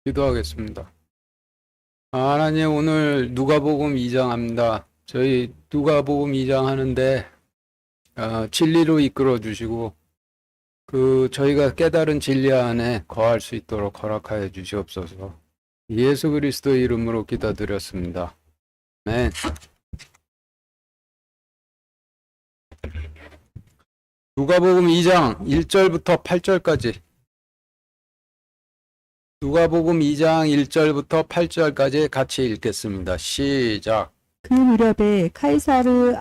기도하겠습니다. 하나님, 오늘 누가복음 2장 합니다. 저희 누가복음 2장 하는데 진리로 이끌어 주시고 저희가 깨달은 진리 안에 거할 수 있도록 허락하여 주시옵소서. 예수 그리스도 이름으로 기도드렸습니다. 아멘. 누가복음 2장 1절부터 8절까지. 누가복음 2장 1절부터 8절까지 같이 읽겠습니다. 시작. 그 무렵에 카이사르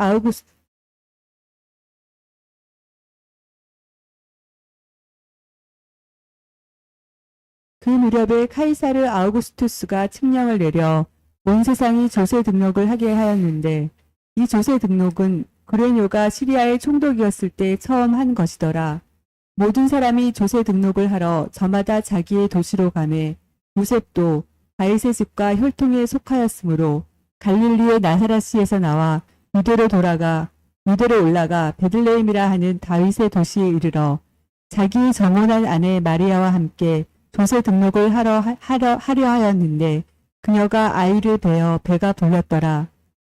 아우구스투스가 칙령을 내려 온 세상이 조세 등록을 하게 하였는데, 이 조세 등록은 구레뇨가 시리아의 총독이었을 때 처음 한 것이더라. 모든 사람이 조세 등록을 하러 저마다 자기의 도시로 가매 요셉도 다윗의 집과 혈통에 속하였으므로 갈릴리의 나사렛시에서 나와 유대로 올라가 베들레헴이라 하는 다윗의 도시에 이르러 자기의 정혼한 아내 마리아와 함께 조세 등록을 하려 하였는데, 그녀가 아이를 베어 배가 불렀더라.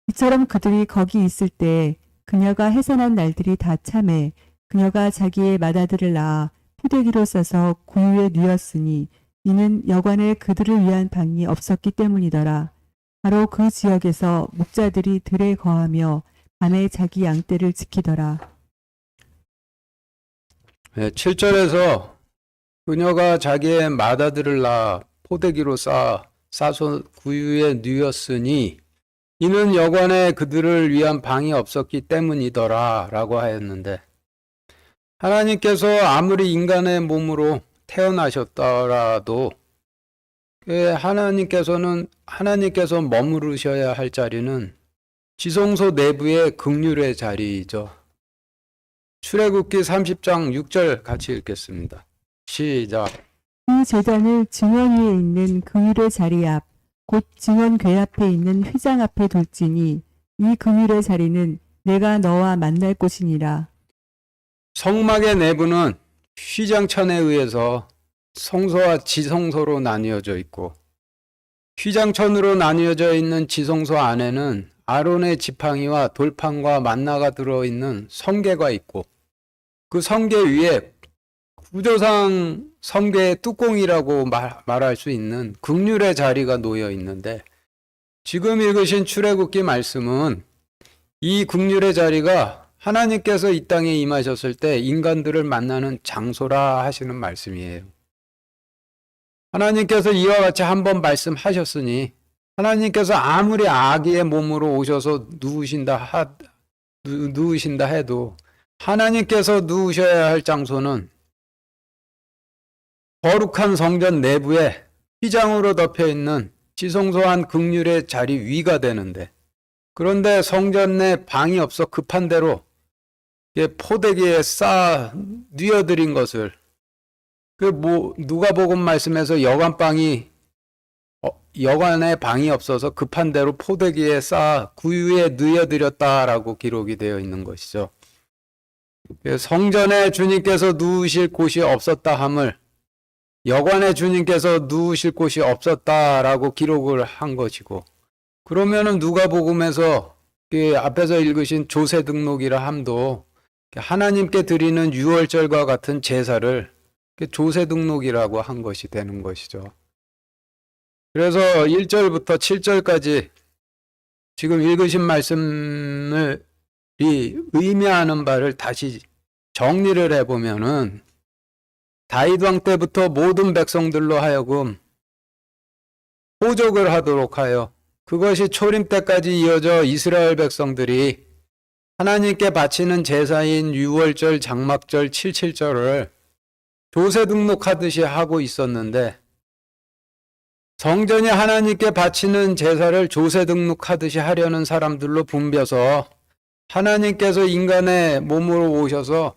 이처럼 그들이 거기 있을 때 그녀가 해산한 날들이 다 참해 그녀가 자기의 맏아들을 낳아 포대기로 싸서 구유에 누였으니, 이는 여관에 그들을 위한 방이 없었기 때문이더라. 바로 그 지역에서 목자들이 들에 거하며 밤에 자기 양떼를 지키더라. 7절에서 그녀가 자기의 맏아들을 낳아 포대기로 싸서 구유에 누였으니 이는 여관에 그들을 위한 방이 없었기 때문이더라 라고 하였는데, 하나님께서 아무리 인간의 몸으로 태어나셨더라도 하나님께서 머무르셔야 할 자리는 지성소 내부의 긍휼의 자리이죠. 출애굽기 30장 6절 같이 읽겠습니다. 시작. 이 제단을 증언 위에 있는 긍휼의 자리 앞, 곧 증언궤 앞에 있는 휘장 앞에 둘지니, 이 긍휼의 자리는 내가 너와 만날 곳이니라. 성막의 내부는 휘장천에 의해서 성소와 지성소로 나뉘어져 있고, 휘장천으로 나뉘어져 있는 지성소 안에는 아론의 지팡이와 돌판과 만나가 들어있는 성궤가 있고, 그 성궤 위에 구조상 성궤의 뚜껑이라고 말할 수 있는 긍휼의 자리가 놓여 있는데, 지금 읽으신 출애굽기 말씀은 이 긍휼의 자리가 하나님께서 이 땅에 임하셨을 때 인간들을 만나는 장소라 하시는 말씀이에요. 하나님께서 이와 같이 한번 말씀하셨으니, 하나님께서 아무리 아기의 몸으로 오셔서 누우신다 해도 하나님께서 누우셔야 할 장소는 거룩한 성전 내부에 휘장으로 덮여 있는 지성소한 긍휼의 자리 위가 되는데, 그런데 성전 내 방이 없어 급한 대로 포대기에 쌓아 뉘어드린 것을 누가복음 말씀에서 여관에 방이 없어서 급한 대로 포대기에 쌓아 구유에 뉘어드렸다라고 기록이 되어 있는 것이죠. 성전에 주님께서 누우실 곳이 없었다 함을 여관에 주님께서 누우실 곳이 없었다라고 기록을 한 것이고, 그러면은 누가복음에서 앞에서 읽으신 조세 등록이라 함도 하나님께 드리는 유월절과 같은 제사를 조세 등록이라고 한 것이 되는 것이죠. 그래서 1절부터 7절까지 지금 읽으신 말씀을 의미하는 바를 다시 정리를 해보면은, 다윗 왕 때부터 모든 백성들로 하여금 호적을 하도록 하여 그것이 초림 때까지 이어져 이스라엘 백성들이 하나님께 바치는 제사인 유월절, 장막절, 칠칠절을 조세 등록하듯이 하고 있었는데, 성전이 하나님께 바치는 제사를 조세 등록하듯이 하려는 사람들로 붐벼서 하나님께서 인간의 몸으로 오셔서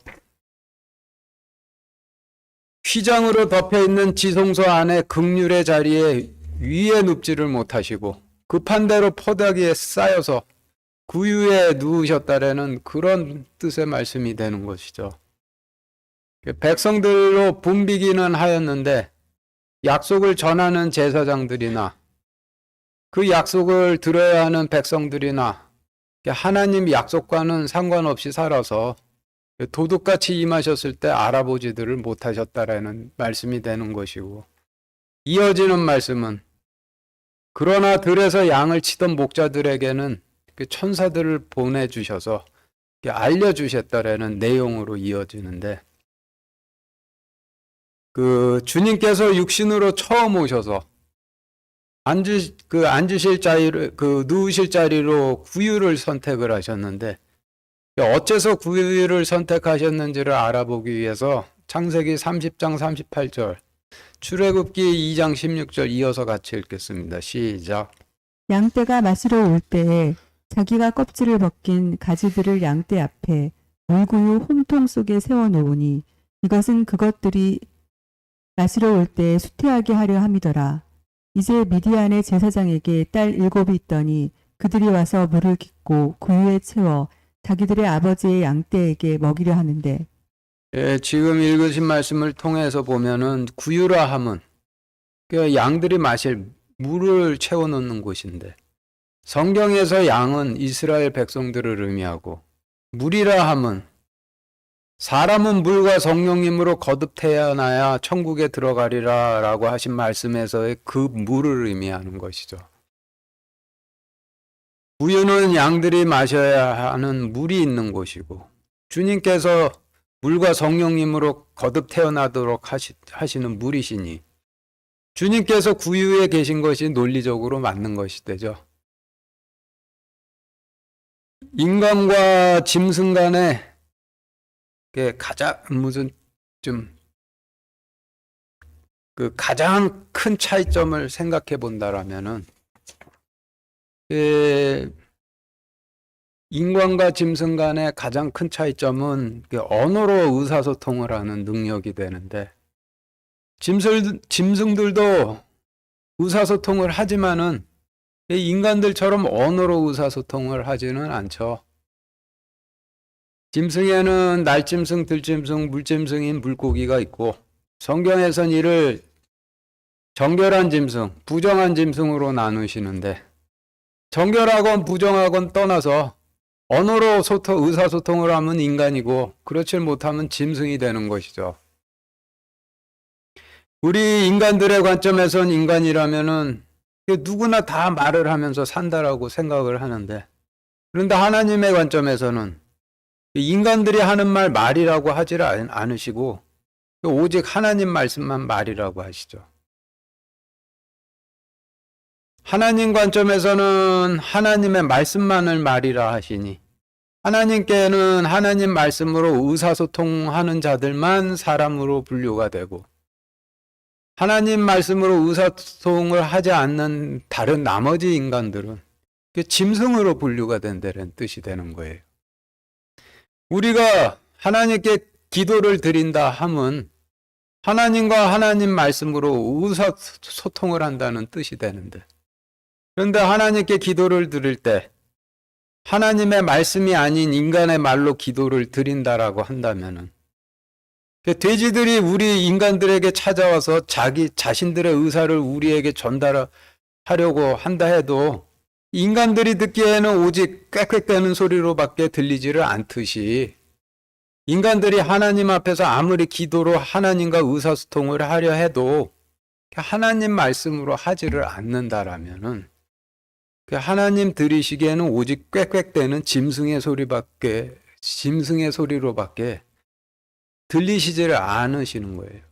휘장으로 덮여있는 지성소 안에 긍휼의 자리에 위에 눕지를 못하시고 급한 대로 포대기에 쌓여서 구유에 누우셨다라는 그런 뜻의 말씀이 되는 것이죠. 백성들로 붐비기는 하였는데 약속을 전하는 제사장들이나 그 약속을 들어야 하는 백성들이나 하나님 약속과는 상관없이 살아서 도둑같이 임하셨을 때 알아보지들을 못하셨다라는 말씀이 되는 것이고, 이어지는 말씀은 그러나 들에서 양을 치던 목자들에게는 그 천사들을 보내주셔서 알려주셨다라는 내용으로 이어지는데, 그 주님께서 육신으로 처음 오셔서 앉으실 자리를, 누우실 자리로 구유를 선택을 하셨는데, 어째서 구유를 선택하셨는지를 알아보기 위해서 창세기 30장 38절, 출애굽기 2장 16절 이어서 같이 읽겠습니다. 시작. 양떼가 마시러 올 때에 자기가 껍질을 벗긴 가지들을 양떼 앞에 물구유 홈통 속에 세워놓으니 이것은 그것들이 마시러 올 때에 수태하게 하려 함이더라. 이제 미디안의 제사장에게 딸 7이 있더니 그들이 와서 물을 깃고 구유에 채워 자기들의 아버지의 양떼에게 먹이려 하는데, 예, 지금 읽으신 말씀을 통해서 보면은 구유라 함은 그 양들이 마실 물을 채워놓는 곳인데, 성경에서 양은 이스라엘 백성들을 의미하고, 물이라 함은 사람은 물과 성령님으로 거듭 태어나야 천국에 들어가리라 라고 하신 말씀에서의 그 물을 의미하는 것이죠. 구유는 양들이 마셔야 하는 물이 있는 곳이고, 주님께서 물과 성령님으로 거듭 태어나도록 하시는 물이시니, 주님께서 구유에 계신 것이 논리적으로 맞는 것이 되죠. 인간과 짐승 간의 가장 가장 큰 차이점을 생각해 본다라면은, 인간과 짐승 간의 가장 큰 차이점은 언어로 의사소통을 하는 능력이 되는데, 짐승들도 의사소통을 하지만은 인간들처럼 언어로 의사소통을 하지는 않죠. 짐승에는 날짐승, 들짐승, 물짐승인 물고기가 있고, 성경에선 이를 정결한 짐승, 부정한 짐승으로 나누시는데, 정결하건 부정하건 떠나서 언어로 의사소통을 하면 인간이고, 그렇지 못하면 짐승이 되는 것이죠. 우리 인간들의 관점에선 인간이라면은 누구나 다 말을 하면서 산다라고 생각을 하는데, 그런데 하나님의 관점에서는 인간들이 하는 말이라고 하질 않으시고 오직 하나님 말씀만 말이라고 하시죠. 하나님 관점에서는 하나님의 말씀만을 말이라 하시니, 하나님께는 하나님 말씀으로 의사소통하는 자들만 사람으로 분류가 되고, 하나님 말씀으로 의사소통을 하지 않는 다른 나머지 인간들은 짐승으로 분류가 된다는 뜻이 되는 거예요. 우리가 하나님께 기도를 드린다 함은 하나님과 하나님 말씀으로 의사소통을 한다는 뜻이 되는데, 그런데 하나님께 기도를 드릴 때 하나님의 말씀이 아닌 인간의 말로 기도를 드린다라고 한다면은, 돼지들이 우리 인간들에게 찾아와서 자신들의 의사를 우리에게 전달하려고 한다 해도 인간들이 듣기에는 오직 꽥꽥대는 소리로밖에 들리지를 않듯이, 인간들이 하나님 앞에서 아무리 기도로 하나님과 의사소통을 하려 해도 하나님 말씀으로 하지를 않는다라면은, 하나님 들으시기에는 오직 꽥꽥대는 짐승의 소리로밖에 들리시지를 않으시는 거예요.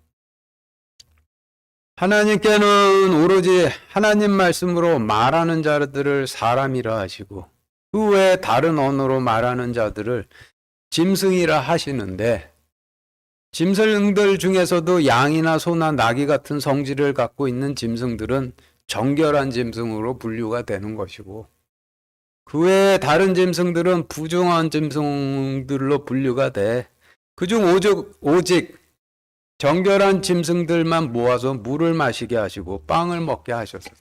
하나님께는 오로지 하나님 말씀으로 말하는 자들을 사람이라 하시고, 그 외에 다른 언어로 말하는 자들을 짐승이라 하시는데, 짐승들 중에서도 양이나 소나 나귀 같은 성질을 갖고 있는 짐승들은 정결한 짐승으로 분류가 되는 것이고, 그 외에 다른 짐승들은 부정한 짐승들로 분류가 돼, 그중 오직 정결한 짐승들만 모아서 물을 마시게 하시고 빵을 먹게 하셨어요.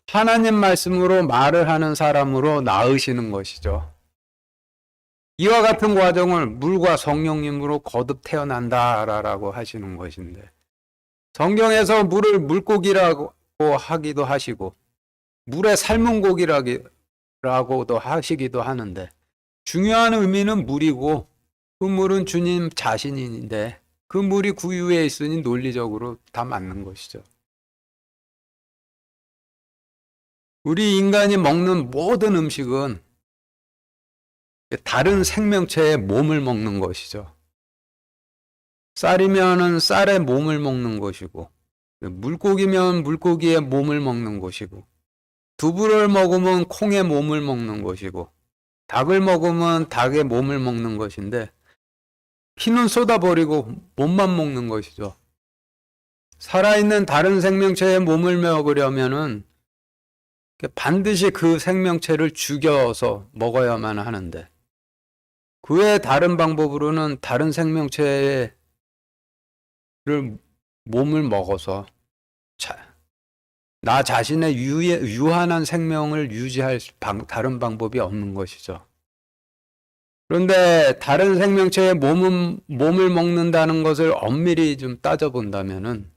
하나님 말씀으로 말을 하는 사람으로 낳으시는 것이죠. 이와 같은 과정을 물과 성령님으로 거듭 태어난다라고 하시는 것인데, 성경에서 물을 물고기라고 하기도 하시고 물에 삶은 고기라고도 하시기도 하는데 중요한 의미는 물이고 그 물은 주님 자신인데 그 물이 구유에 있으니 논리적으로 다 맞는 것이죠. 우리 인간이 먹는 모든 음식은 다른 생명체의 몸을 먹는 것이죠. 쌀이면은 쌀의 몸을 먹는 것이고, 물고기면 물고기의 몸을 먹는 것이고, 두부를 먹으면 콩의 몸을 먹는 것이고, 닭을 먹으면 닭의 몸을 먹는 것인데, 피는 쏟아버리고 몸만 먹는 것이죠. 살아있는 다른 생명체의 몸을 먹으려면은 반드시 그 생명체를 죽여서 먹어야만 하는데, 그 외 다른 방법으로는 다른 생명체의 몸을 먹어서 나 자신의 유한한 생명을 유지할 다른 방법이 없는 것이죠. 그런데 다른 생명체의 몸을 먹는다는 것을 엄밀히 좀 따져본다면은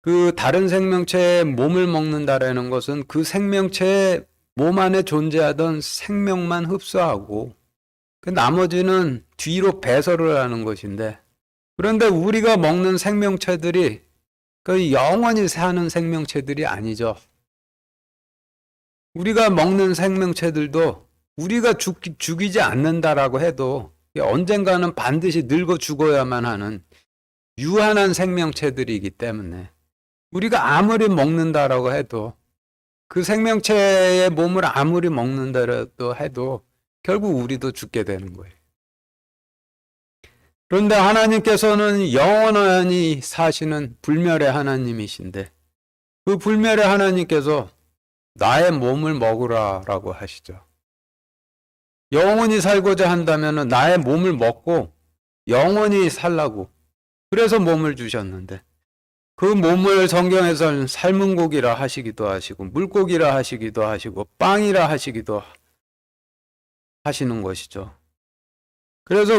그 다른 생명체의 몸을 먹는다라는 것은 그 생명체의 몸 안에 존재하던 생명만 흡수하고 그 나머지는 뒤로 배설을 하는 것인데, 그런데 우리가 먹는 생명체들이 그 영원히 사는 생명체들이 아니죠. 우리가 먹는 생명체들도 우리가 죽이지 않는다라고 해도 언젠가는 반드시 늙어 죽어야만 하는 유한한 생명체들이기 때문에 우리가 아무리 먹는다라고 해도 그 생명체의 몸을 아무리 먹는다라도 해도 결국 우리도 죽게 되는 거예요. 그런데 하나님께서는 영원히 사시는 불멸의 하나님이신데 그 불멸의 하나님께서 나의 몸을 먹으라라고 하시죠. 영원히 살고자 한다면 나의 몸을 먹고 영원히 살라고 그래서 몸을 주셨는데 그 몸을 성경에서는 삶은 고기라 하시기도 하시고 물고기라 하시기도 하시고 빵이라 하시기도 하시는 것이죠. 그래서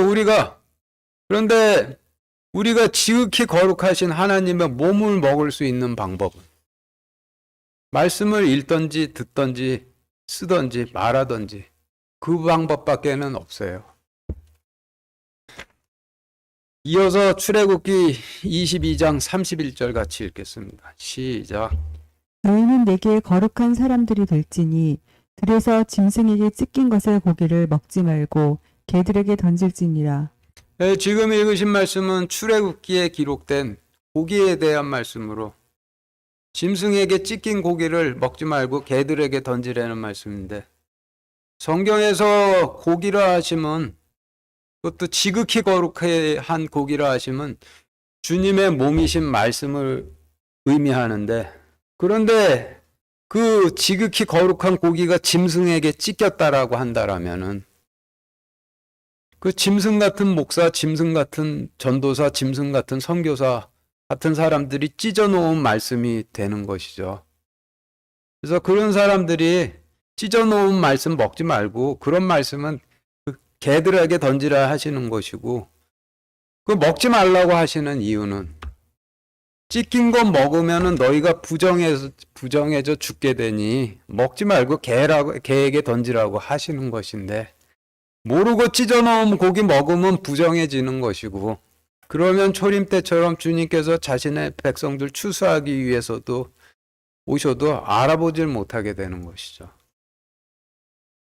그런데 우리가 지극히 거룩하신 하나님의 몸을 먹을 수 있는 방법은 말씀을 읽든지 듣든지 쓰든지 말하든지 그 방법밖에는 없어요. 이어서 출애굽기 22장 31절 같이 읽겠습니다. 시작. 너희는 내게 거룩한 사람들이 될지니 들에서 짐승에게 찢긴 것의 고기를 먹지 말고 개들에게 던질지니라. 네, 지금 읽으신 말씀은 출애굽기에 기록된 고기에 대한 말씀으로 짐승에게 찢긴 고기를 먹지 말고 개들에게 던지라는 말씀인데 성경에서 고기라 하시면 그것도 지극히 거룩한 고기라 하시면 주님의 몸이신 말씀을 의미하는데 그런데 그 지극히 거룩한 고기가 짐승에게 찢겼다라고 한다라면은 그 짐승 같은 목사, 짐승 같은 전도사, 짐승 같은 선교사 같은 사람들이 찢어놓은 말씀이 되는 것이죠. 그래서 그런 사람들이 찢어놓은 말씀 먹지 말고 그런 말씀은 개들에게 던지라 하시는 것이고 그 먹지 말라고 하시는 이유는 찢긴 거 먹으면은 너희가 부정해져 죽게 되니 먹지 말고 개에게 던지라고 하시는 것인데 모르고 찢어놓은 고기 먹으면 부정해지는 것이고 그러면 초림 때처럼 주님께서 자신의 백성들 추수하기 위해서도 오셔도 알아보질 못하게 되는 것이죠.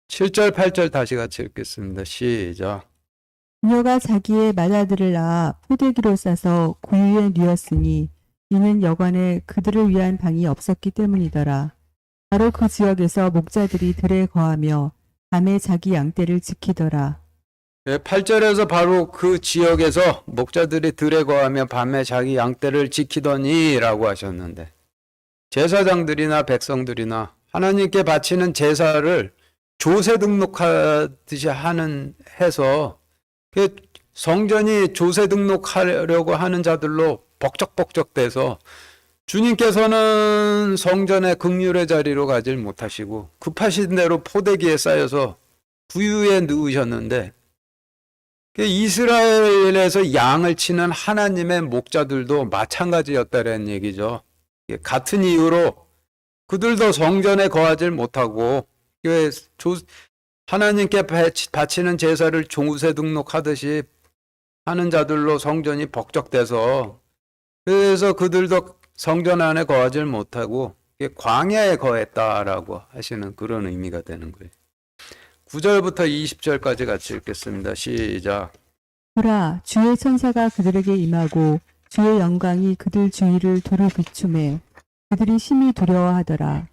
7절 8절 다시 같이 읽겠습니다. 시작. 그녀가 자기의 맏아들을 낳아 포대기로 싸서 구유에 뉘었으니 이는 여관에 그들을 위한 방이 없었기 때문이더라. 바로 그 지역에서 목자들이 들에 거하며 밤에 자기 양떼를 지키더라. 8절에서 바로 그 지역에서 목자들이 들에 거하며 밤에 자기 양떼를 지키더니 라고 하셨는데 제사장들이나 백성들이나 하나님께 바치는 제사를 조세 등록하듯이 해서 성전이 조세 등록하려고 하는 자들로 벅적벅적돼서 주님께서는 성전의 긍휼의 자리로 가질 못하시고 급하신 대로 포대기에 쌓여서 구유에 누우셨는데 이스라엘에서 양을 치는 하나님의 목자들도 마찬가지였다는 얘기죠. 같은 이유로 그들도 성전에 거하지 못하고 하나님께 바치는 제사를 조세 등록하듯이 하는 자들로 성전이 벅적대서 그래서 그들도 성전 안에 거하지 못하고 광야에 거했다라고 하시는 그런 의미가 되는 거예요. 9절부터 20절까지 같이 읽겠습니다. 시작. 보라, 주의 천사가 그들에게 임하고 주의 영광이 그들 주위를 두루 비추매 그들이 심히 두려워하더라.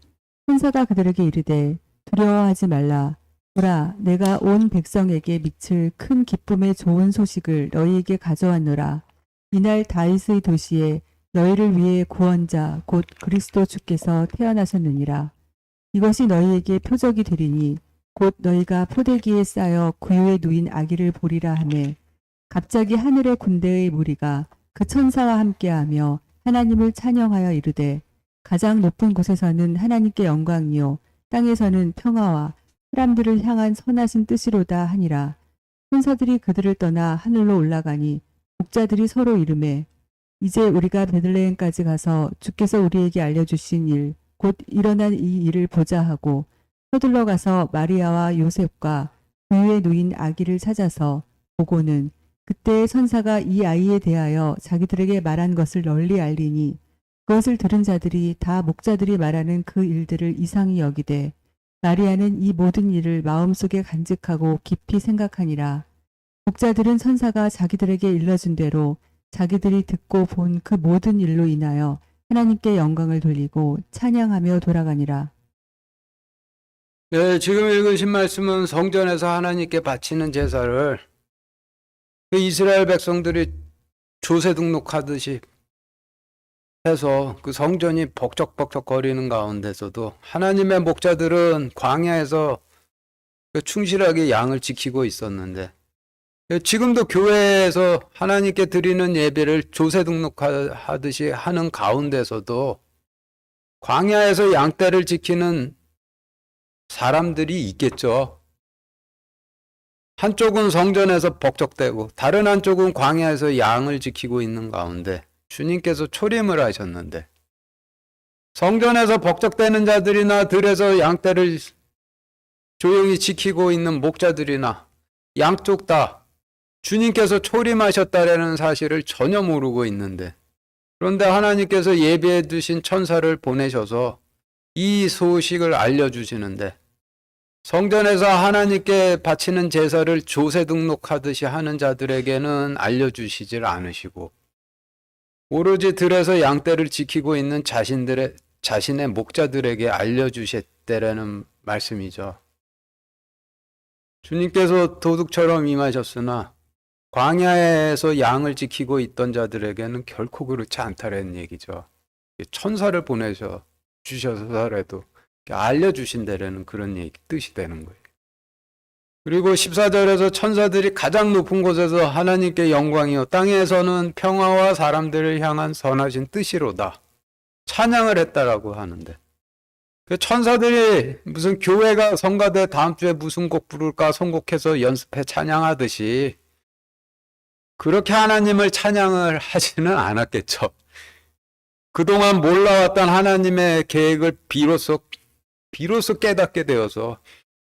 천사가 그들에게 이르되 두려워하지 말라. 보라, 내가 온 백성에게 미칠 큰 기쁨의 좋은 소식을 너희에게 가져왔노라. 이날 다윗의 도시에 너희를 위해 구원자 곧 그리스도 주께서 태어나셨느니라. 이것이 너희에게 표적이 되리니 곧 너희가 포대기에 쌓여 구유에 누인 아기를 보리라 하매 갑자기 하늘의 군대의 무리가 그 천사와 함께하며 하나님을 찬양하여 이르되 가장 높은 곳에서는 하나님께 영광이요 땅에서는 평화와 사람들을 향한 선하신 뜻이로다 하니라. 천사들이 그들을 떠나 하늘로 올라가니 목자들이 서로 이르매 이제 우리가 베들레헴까지 가서 주께서 우리에게 알려주신 일 곧 일어난 이 일을 보자 하고 서둘러 가서 마리아와 요셉과 구유에 누인 아기를 찾아서 보고는 그때 천사가 이 아이에 대하여 자기들에게 말한 것을 널리 알리니 그것을 들은 자들이 다 목자들이 말하는 그 일들을 이상히 여기되 마리아는 이 모든 일을 마음속에 간직하고 깊이 생각하니라. 목자들은 천사가 자기들에게 일러준 대로 자기들이 듣고 본 그 모든 일로 인하여 하나님께 영광을 돌리고 찬양하며 돌아가니라. 네, 지금 읽으신 말씀은 성전에서 하나님께 바치는 제사를 그 이스라엘 백성들이 조세 등록하듯이 해서 그 성전이 벅적벅적 거리는 가운데서도 하나님의 목자들은 광야에서 충실하게 양을 지키고 있었는데 지금도 교회에서 하나님께 드리는 예배를 조세 등록하듯이 하는 가운데서도 광야에서 양떼를 지키는 사람들이 있겠죠. 한쪽은 성전에서 벅적대고 다른 한쪽은 광야에서 양을 지키고 있는 가운데 주님께서 초림을 하셨는데 성전에서 벅적대는 자들이나 들에서 양떼를 조용히 지키고 있는 목자들이나 양쪽 다 주님께서 초림하셨다라는 사실을 전혀 모르고 있는데 그런데 하나님께서 예비해 두신 천사를 보내셔서 이 소식을 알려주시는데 성전에서 하나님께 바치는 제사를 조세 등록하듯이 하는 자들에게는 알려주시질 않으시고 오로지 들에서 양떼를 지키고 있는 자신의 목자들에게 알려주셨다라는 말씀이죠. 주님께서 도둑처럼 임하셨으나 광야에서 양을 지키고 있던 자들에게는 결코 그렇지 않다라는 얘기죠. 천사를 보내셔 주셔서라도 알려주신다라는 그런 뜻이 되는 거예요. 그리고 14절에서 천사들이 가장 높은 곳에서 하나님께 영광이요 땅에서는 평화와 사람들을 향한 선하신 뜻이로다 찬양을 했다라고 하는데 그 천사들이 무슨 교회가 성가대 다음 주에 무슨 곡 부를까 선곡해서 연습해 찬양하듯이 그렇게 하나님을 찬양을 하지는 않았겠죠. 그동안 몰라왔던 하나님의 계획을 비로소 깨닫게 되어서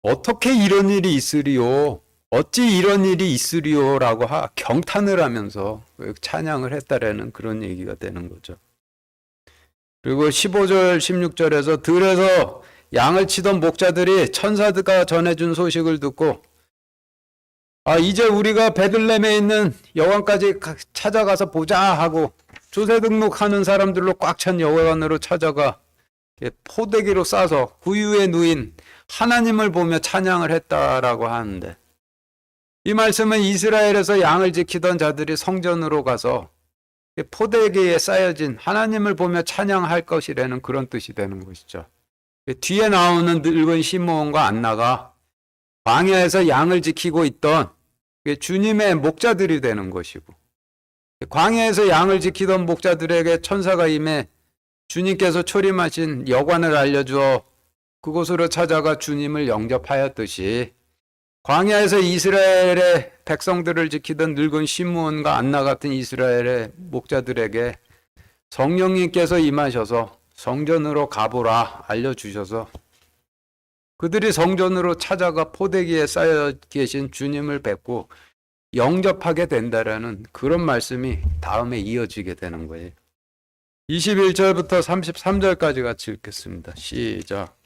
어떻게 이런 일이 있으리요? 어찌 이런 일이 있으리요? 라고 경탄을 하면서 찬양을 했다라는 그런 얘기가 되는 거죠. 그리고 15절, 16절에서 들에서 양을 치던 목자들이 천사가 전해준 소식을 듣고 이제 우리가 베들레헴에 있는 여관까지 찾아가서 보자 하고 조세 등록하는 사람들로 꽉 찬 여관으로 찾아가 포대기로 싸서 구유에 누인 하나님을 보며 찬양을 했다라고 하는데 이 말씀은 이스라엘에서 양을 지키던 자들이 성전으로 가서 포대기에 쌓여진 하나님을 보며 찬양할 것이라는 그런 뜻이 되는 것이죠. 뒤에 나오는 늙은 시므온과 안나가 광야에서 양을 지키고 있던 주님의 목자들이 되는 것이고 광야에서 양을 지키던 목자들에게 천사가 임해 주님께서 초림하신 여관을 알려주어 그곳으로 찾아가 주님을 영접하였듯이 광야에서 이스라엘의 백성들을 지키던 늙은 시므온과 안나 같은 이스라엘의 목자들에게 성령님께서 임하셔서 성전으로 가보라 알려주셔서 그들이 성전으로 찾아가 포대기에 쌓여 계신 주님을 뵙고 영접하게 된다라는 그런 말씀이 다음에 이어지게 되는 거예요. 21절부터 33절까지 같이 읽겠습니다. 시작.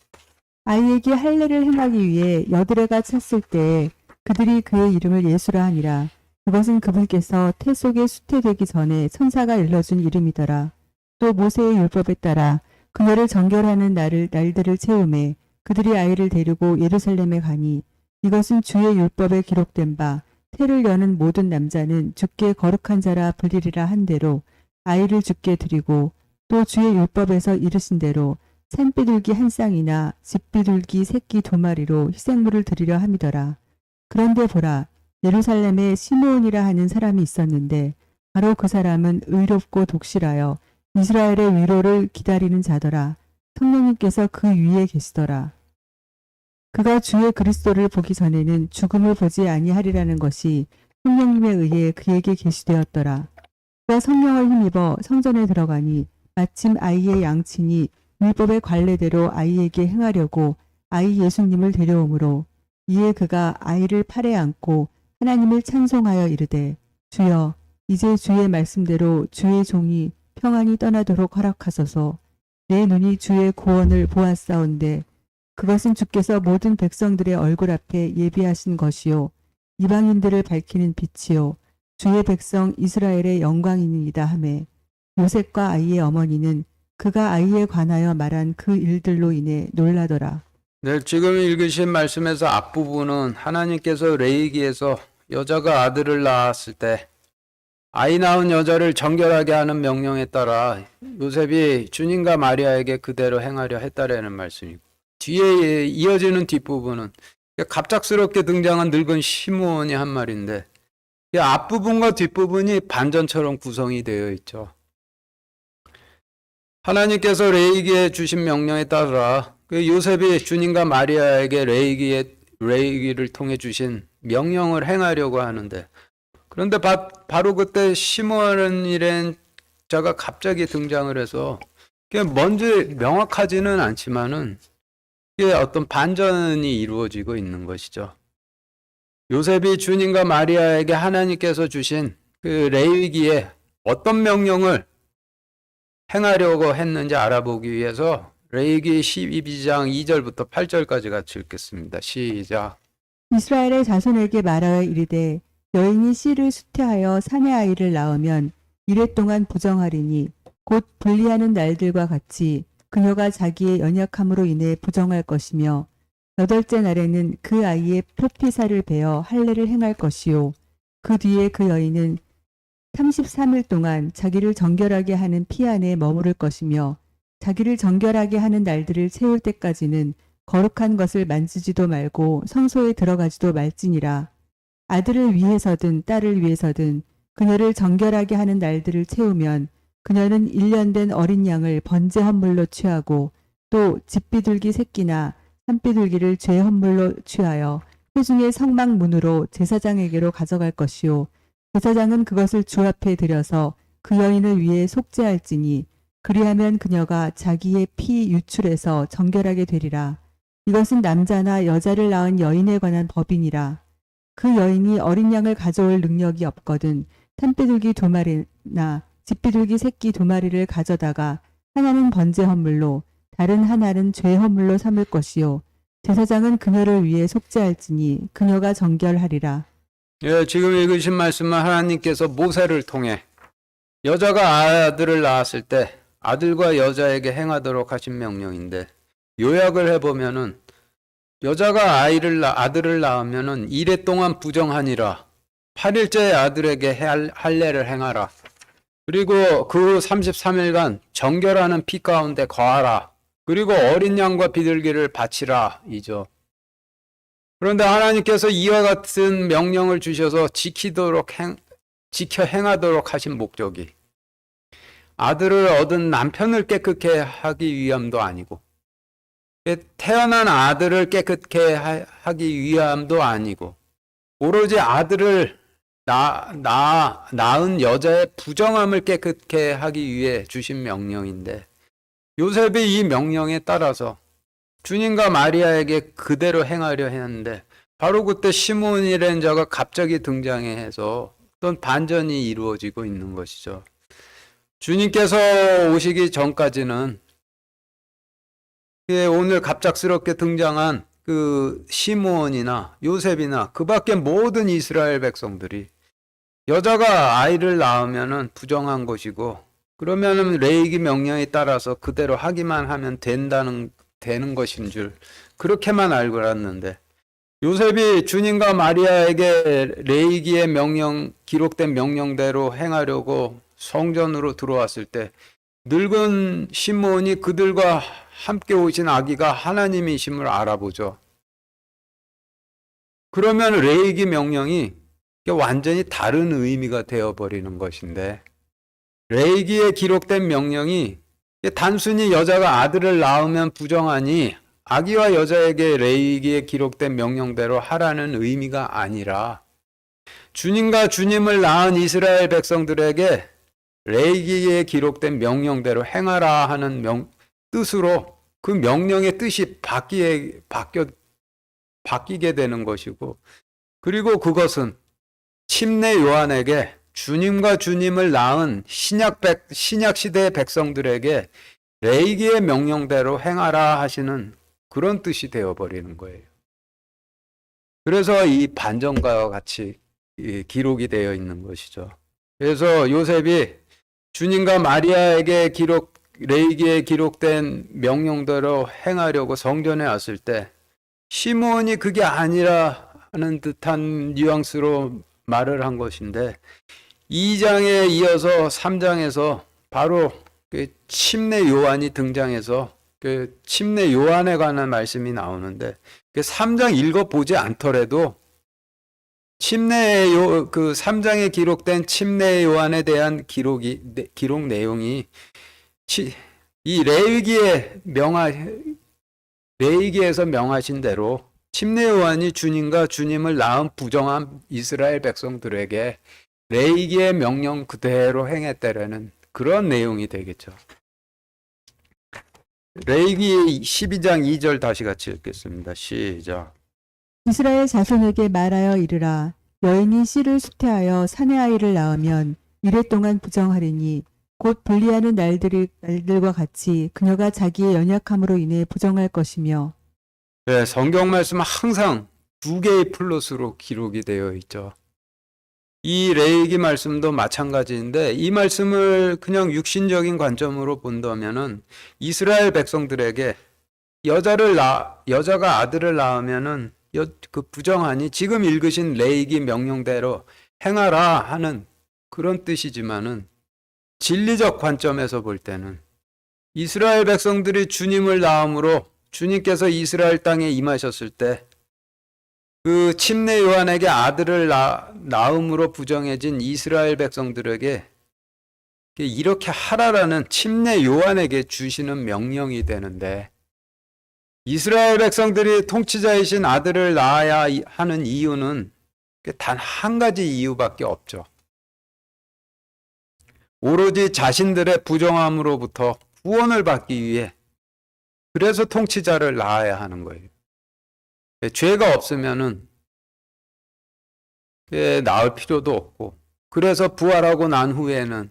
아이에게 할례를 행하기 위해 여드레가 찼을 때 그들이 그의 이름을 예수라 하니라. 그것은 그분께서 태 속에 수태되기 전에 천사가 일러준 이름이더라. 또 모세의 율법에 따라 그녀를 정결하는 날들을 채우매 그들이 아이를 데리고 예루살렘에 가니 이것은 주의 율법에 기록된 바 태를 여는 모든 남자는 주께 거룩한 자라 불리리라 한 대로 아이를 주께 드리고 또 주의 율법에서 이르신 대로 산비둘기 한 쌍이나 집비둘기 새끼 두 마리로 희생물을 드리려 함이더라. 그런데 보라, 예루살렘에 시므온이라 하는 사람이 있었는데 바로 그 사람은 의롭고 독실하여 이스라엘의 위로를 기다리는 자더라. 성령님께서 그 위에 계시더라. 그가 주의 그리스도를 보기 전에는 죽음을 보지 아니하리라는 것이 성령님에 의해 그에게 계시되었더라. 그가 성령을 힘입어 성전에 들어가니 마침 아이의 양친이 율법의 관례대로 아이에게 행하려고 아이 예수님을 데려오므로 이에 그가 아이를 팔에 안고 하나님을 찬송하여 이르되 주여 이제 주의 말씀대로 주의 종이 평안히 떠나도록 허락하소서. 내 눈이 주의 구원을 보았사온데 그것은 주께서 모든 백성들의 얼굴 앞에 예비하신 것이요 이방인들을 밝히는 빛이요 주의 백성 이스라엘의 영광이니이다 하매 요셉과 아이의 어머니는 그가 아이에 관하여 말한 그 일들로 인해 놀라더라. 네, 지금 읽으신 말씀에서 앞부분은 하나님께서 레위기에서 여자가 아들을 낳았을 때 아이 낳은 여자를 정결하게 하는 명령에 따라 요셉이 주님과 마리아에게 그대로 행하려 했다라는 말씀이고 뒤에 이어지는 뒷부분은 갑작스럽게 등장한 늙은 시므온이 한 말인데 이 앞부분과 뒷부분이 반전처럼 구성이 되어 있죠. 하나님께서 레위기에 주신 명령에 따라 요셉이 주님과 마리아에게 레위기를 통해 주신 명령을 행하려고 하는데 그런데 바로 그때 시므온이라는 자가 갑자기 등장을 해서 그게 뭔지 명확하지는 않지만은 이게 어떤 반전이 이루어지고 있는 것이죠. 요셉이 주님과 마리아에게 하나님께서 주신 그 레위기에 어떤 명령을 행하려고 했는지 알아보기 위해서 레위기 12장 2절부터 8절까지 같이 읽겠습니다. 시작. 이스라엘의 자손에게 말하여 이르되 여인이 씨를 수태하여 사내 아이를 낳으면 이래 동안 부정하리니 곧 분리하는 날들과 같이 그녀가 자기의 연약함으로 인해 부정할 것이며 여덟째 날에는 그 아이의 표피살을 베어 할례를 행할 것이요 그 뒤에 그 여인은 33일 동안 자기를 정결하게 하는 피 안에 머무를 것이며 자기를 정결하게 하는 날들을 채울 때까지는 거룩한 것을 만지지도 말고 성소에 들어가지도 말지니라. 아들을 위해서든 딸을 위해서든 그녀를 정결하게 하는 날들을 채우면 그녀는 1년 된 어린 양을 번제 헌물로 취하고 또 집비둘기 새끼나 산비둘기를 죄 헌물로 취하여 회중의 성막문으로 제사장에게로 가져갈 것이요 제사장은 그것을 주 앞에 들여서 그 여인을 위해 속죄할지니 그리하면 그녀가 자기의 피 유출해서 정결하게 되리라. 이것은 남자나 여자를 낳은 여인에 관한 법이니라. 그 여인이 어린 양을 가져올 능력이 없거든 산비둘기 2마리나 집비둘기 새끼 2마리를 가져다가 하나는 번제 헌물로 다른 하나는 죄 헌물로 삼을 것이요 제사장은 그녀를 위해 속죄할지니 그녀가 정결하리라. 예, 지금 읽으신 말씀은 하나님께서 모세를 통해 여자가 아들을 낳았을 때 아들과 여자에게 행하도록 하신 명령인데 요약을 해보면은 여자가 아들을 낳으면은 이래 동안 부정하니라 8일째 아들에게 할례를 행하라. 그리고 그 33일간 정결하는 피 가운데 거하라. 그리고 어린 양과 비둘기를 바치라 이죠. 그런데 하나님께서 이와 같은 명령을 주셔서 지켜 행하도록 하신 목적이 아들을 얻은 남편을 깨끗게 하기 위함도 아니고 태어난 아들을 깨끗게 하기 위함도 아니고 오로지 아들을 낳은 여자의 부정함을 깨끗게 하기 위해 주신 명령인데 요셉이 이 명령에 따라서 주님과 마리아에게 그대로 행하려 했는데 바로 그때 시몬이라는 자가 갑자기 등장해서 어떤 반전이 이루어지고 있는 것이죠. 주님께서 오시기 전까지는 오늘 갑작스럽게 등장한 그 시몬이나 요셉이나 그 밖에 모든 이스라엘 백성들이 여자가 아이를 낳으면은 부정한 것이고 그러면은 레위기 명령에 따라서 그대로 하기만 하면 되는 것인 줄 그렇게만 알고 알았는데 요셉이 주님과 마리아에게 레위기의 기록된 명령대로 행하려고 성전으로 들어왔을 때 늙은 시몬이 그들과 함께 오신 아기가 하나님이심을 알아보죠. 그러면 레위기 명령이 완전히 다른 의미가 되어버리는 것인데 레위기에 기록된 명령이 단순히 여자가 아들을 낳으면 부정하니 아기와 여자에게 레위기에 기록된 명령대로 하라는 의미가 아니라 주님과 주님을 낳은 이스라엘 백성들에게 레위기에 기록된 명령대로 행하라 하는 뜻으로 그 명령의 뜻이 바뀌게 되는 것이고 그리고 그것은 침례 요한에게 주님과 주님을 낳은 신약 시대의 백성들에게 레위기의 명령대로 행하라 하시는 그런 뜻이 되어버리는 거예요. 그래서 이 반전과 같이 기록이 되어 있는 것이죠. 그래서 요셉이 주님과 마리아에게 레위기에 기록된 명령대로 행하려고 성전에 왔을 때 시몬이 그게 아니라 하는 듯한 뉘앙스로 말을 한 것인데 2장에 이어서 3장에서 바로 그 침례 요한이 등장해서 그 침례 요한에 관한 말씀이 나오는데 그 3장 읽어보지 않더라도 그 3장에 기록된 침례 요한에 대한 기록 내용이 이 레위기에서 명하신 대로 침례 요한이 주님과 주님을 낳은 부정한 이스라엘 백성들에게 레위기의 명령 그대로 행했다라는 그런 내용이 되겠죠. 레위기 12장 2절 다시 같이 읽겠습니다. 시작. 이스라엘 자손에게 말하여 이르라. 여인이 씨를 수태하여 사내 아이를 낳으면 이래 동안 부정하리니 곧 분리하는 날들과 같이 그녀가 자기의 연약함으로 인해 부정할 것이며. 네, 성경 말씀은 항상 두 개의 플러스로 기록이 되어 있죠. 이 레위기 말씀도 마찬가지인데 이 말씀을 그냥 육신적인 관점으로 본다면은 이스라엘 백성들에게 여자가 아들을 낳으면은 그 부정하니 지금 읽으신 레위기 명령대로 행하라 하는 그런 뜻이지만은 진리적 관점에서 볼 때는 이스라엘 백성들이 주님을 낳음으로 주님께서 이스라엘 땅에 임하셨을 때 그 침례 요한에게 아들을 낳음으로 부정해진 이스라엘 백성들에게 이렇게 하라라는 침례 요한에게 주시는 명령이 되는데 이스라엘 백성들이 통치자이신 아들을 낳아야 하는 이유는 단 한 가지 이유밖에 없죠. 오로지 자신들의 부정함으로부터 구원을 받기 위해 그래서 통치자를 낳아야 하는 거예요. 죄가 없으면은 낳을 필요도 없고 그래서 부활하고 난 후에는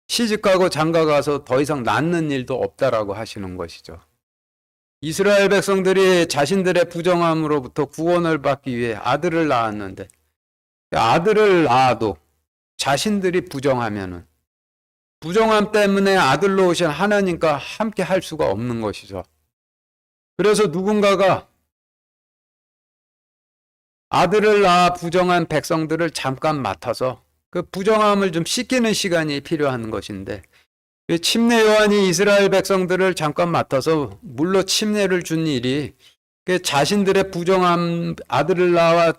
시집가고 장가가서 더 이상 낳는 일도 없다라고 하시는 것이죠. 이스라엘 백성들이 자신들의 부정함으로부터 구원을 받기 위해 아들을 낳았는데 아들을 낳아도 자신들이 부정하면은 부정함 때문에 아들로 오신 하나님과 함께 할 수가 없는 것이죠. 그래서 누군가가 아들을 낳아 부정한 백성들을 잠깐 맡아서 그 부정함을 좀 씻기는 시간이 필요한 것인데 침례 요한이 이스라엘 백성들을 잠깐 맡아서 물로 침례를 준 일이 자신들의 부정함 아들을 낳아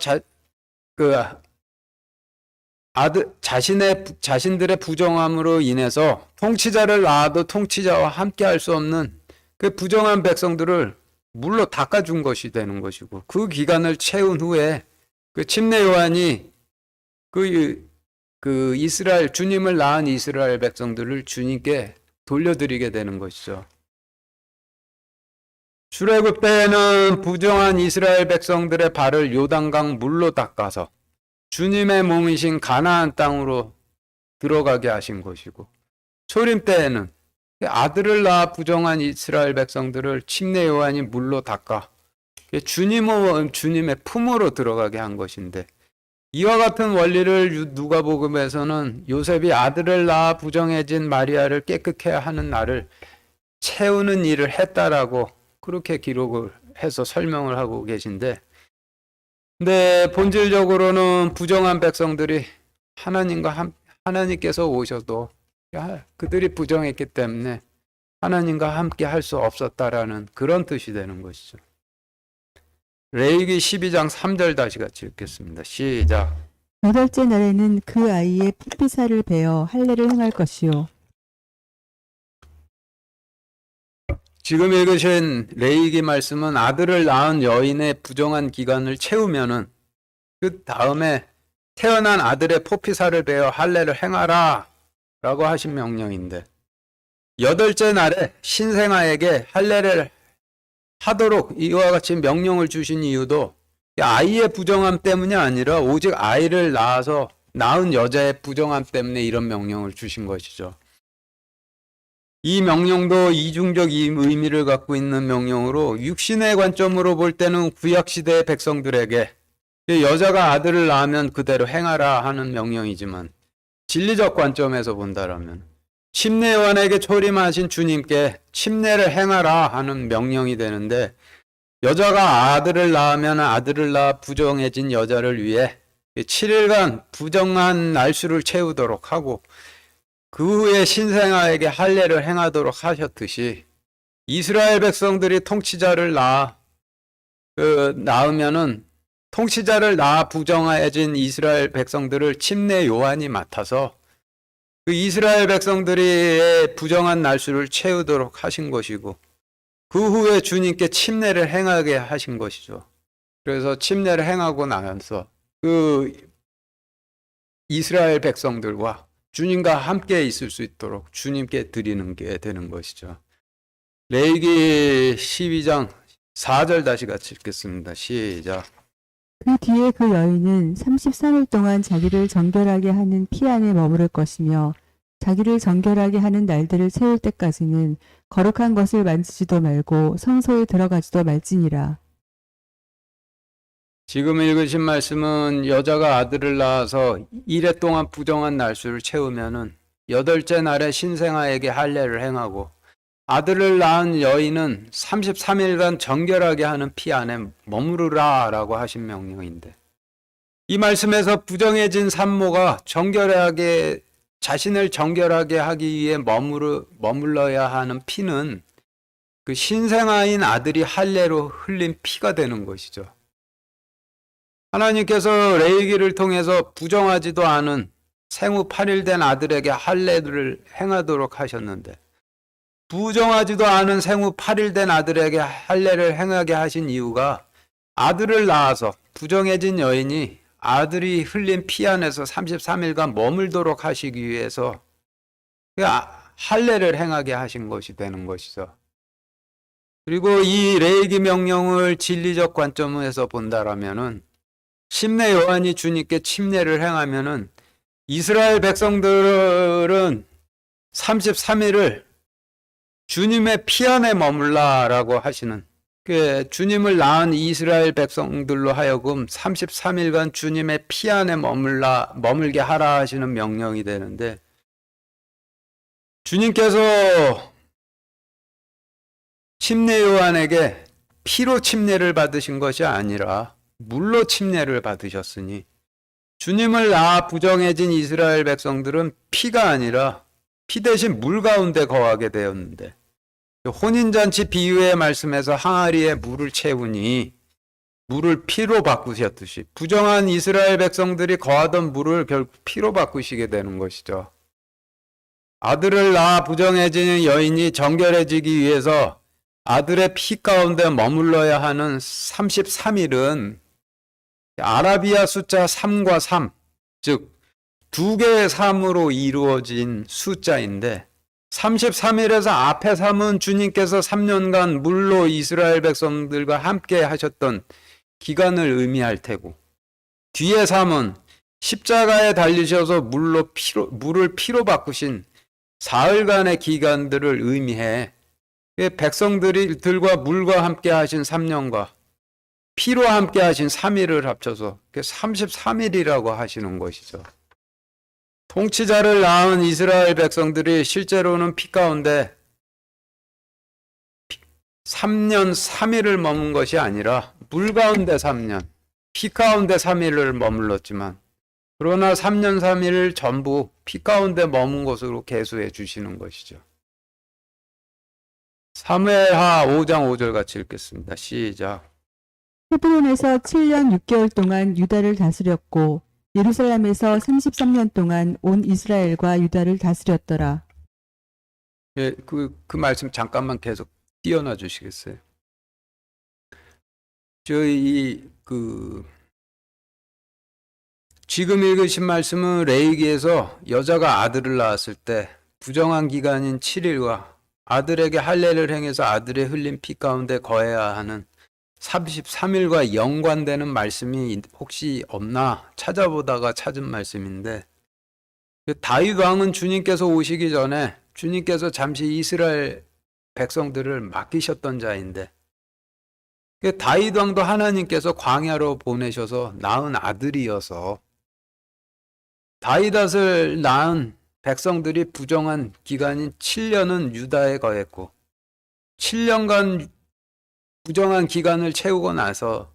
자신들의 부정함으로 인해서 통치자를 낳아도 통치자와 함께 할 수 없는 그 부정한 백성들을 물로 닦아준 것이 되는 것이고, 그 기간을 채운 후에 그 침례 요한이 그 이스라엘, 주님을 낳은 이스라엘 백성들을 주님께 돌려드리게 되는 것이죠. 출애굽 때에는 부정한 이스라엘 백성들의 발을 요단강 물로 닦아서 주님의 몸이신 가나안 땅으로 들어가게 하신 것이고, 초림 때에는 아들을 낳아 부정한 이스라엘 백성들을 침례 요한이 물로 닦아 주님의 품으로 들어가게 한 것인데, 이와 같은 원리를 누가복음에서는 요셉이 아들을 낳아 부정해진 마리아를 깨끗게 하는 날을 채우는 일을 했다라고 그렇게 기록을 해서 설명을 하고 계신데, 근데 본질적으로는 부정한 백성들이 하나님께서 오셔도 그들이 부정했기 때문에 하나님과 함께 할 수 없었다라는 그런 뜻이 되는 것이죠. 레위기 12장 3절 다시 같이 읽겠습니다. 시작. 8째 날에는 그 아이의 핏비사를 베어 할례를 행할 것이요. 지금 읽으신 레위기 말씀은 아들을 낳은 여인의 부정한 기간을 채우면은 그 다음에 태어난 아들의 포피사를 베어 할례를 행하라 라고 하신 명령인데, 8째 날에 신생아에게 할례를 하도록 이와 같이 명령을 주신 이유도 아이의 부정함 때문이 아니라 오직 아이를 낳은 여자의 부정함 때문에 이런 명령을 주신 것이죠. 이 명령도 이중적 의미를 갖고 있는 명령으로, 육신의 관점으로 볼 때는 구약시대의 백성들에게 여자가 아들을 낳으면 그대로 행하라 하는 명령이지만, 진리적 관점에서 본다라면 침례 요한에게 초림하신 주님께 침례를 행하라 하는 명령이 되는데, 여자가 아들을 낳으면 아들을 낳아 부정해진 여자를 위해 7일간 부정한 날수를 채우도록 하고, 그 후에 신생아에게 할례를 행하도록 하셨듯이, 이스라엘 백성들이 통치자를 낳으면은 통치자를 낳아 부정해진 이스라엘 백성들을 침례 요한이 맡아서 그 이스라엘 백성들의 부정한 날수를 채우도록 하신 것이고, 그 후에 주님께 침례를 행하게 하신 것이죠. 그래서 침례를 행하고 나서 그 이스라엘 백성들과 주님과 함께 있을 수 있도록 주님께 드리는 게 되는 것이죠. 레위기 12장 4절 다시 같이 읽겠습니다. 시작. 그 뒤에 그 여인은 33일 동안 자기를 정결하게 하는 피 안에 머무를 것이며, 자기를 정결하게 하는 날들을 채울 때까지는 거룩한 것을 만지지도 말고 성소에 들어가지도 말지니라. 지금 읽으신 말씀은 여자가 아들을 낳아서 1회 동안 부정한 날수를 채우면은 8째 날에 신생아에게 할례를 행하고, 아들을 낳은 여인은 33일간 정결하게 하는 피 안에 머무르라 라고 하신 명령인데, 이 말씀에서 부정해진 산모가 자신을 정결하게 하기 위해 머물러야 하는 피는 그 신생아인 아들이 할례로 흘린 피가 되는 것이죠. 하나님께서 레위기를 통해서 부정하지도 않은 생후 8일 된 아들에게 할례를 행하도록 하셨는데, 부정하지도 않은 생후 8일 된 아들에게 할례를 행하게 하신 이유가, 아들을 낳아서 부정해진 여인이 아들이 흘린 피 안에서 33일간 머물도록 하시기 위해서 할례를 행하게 하신 것이 되는 것이죠. 그리고 이 레위기 명령을 진리적 관점에서 본다라면은, 침례 요한이 주님께 침례를 행하면은 이스라엘 백성들은 33일을 주님의 피 안에 머물라라고 하시는, 주님을 낳은 이스라엘 백성들로 하여금 33일간 주님의 피 안에 머물게 하라 하시는 명령이 되는데, 주님께서 침례 요한에게 피로 침례를 받으신 것이 아니라 물로 침례를 받으셨으니, 주님을 낳아 부정해진 이스라엘 백성들은 피가 아니라 피 대신 물 가운데 거하게 되었는데, 혼인잔치 비유의 말씀에서 항아리에 물을 채우니 물을 피로 바꾸셨듯이 부정한 이스라엘 백성들이 거하던 물을 결국 피로 바꾸시게 되는 것이죠. 아들을 낳아 부정해지는 여인이 정결해지기 위해서 아들의 피 가운데 머물러야 하는 33일은 아라비아 숫자 3과 3, 즉 두 개의 3으로 이루어진 숫자인데 33일에서 앞에 3은 주님께서 3년간 물로 이스라엘 백성들과 함께 하셨던 기간을 의미할 테고 뒤에 3은 십자가에 달리셔서 물을 피로 바꾸신 사흘간의 기간들을 의미해 백성들과 물과 함께 하신 3년과 피로 함께 하신 3일을 합쳐서 33일이라고 하시는 것이죠. 통치자를 낳은 이스라엘 백성들이 실제로는 피 가운데 3년 3일을 머문 것이 아니라 물 가운데 3년, 피 가운데 3일을 머물렀지만 그러나 3년 3일을 전부 피 가운데 머문 것으로 계수해 주시는 것이죠. 사무엘하 5장 5절 같이 읽겠습니다. 시작. 헤브론에서 7년 6개월 동안 유다를 다스렸고 예루살렘에서 33년 동안 온 이스라엘과 유다를 다스렸더라. 예, 그 말씀 잠깐만 계속 띄어놔 주시겠어요? 지금 읽으신 말씀은 레위기에서 여자가 아들을 낳았을 때 부정한 기간인 7일과 아들에게 할례를 행해서 아들의 흘린 피 가운데 거해야 하는 33일과 연관되는 말씀이 혹시 없나 찾아보다가 찾은 말씀인데 다윗 왕은 주님께서 오시기 전에 주님께서 잠시 이스라엘 백성들을 맡기셨던 자인데 다윗 왕도 하나님께서 광야로 보내셔서 낳은 아들이어서 다윗을 낳은 백성들이 부정한 기간인 7년은 유다에 거했고 7년간 부정한 기간을 채우고 나서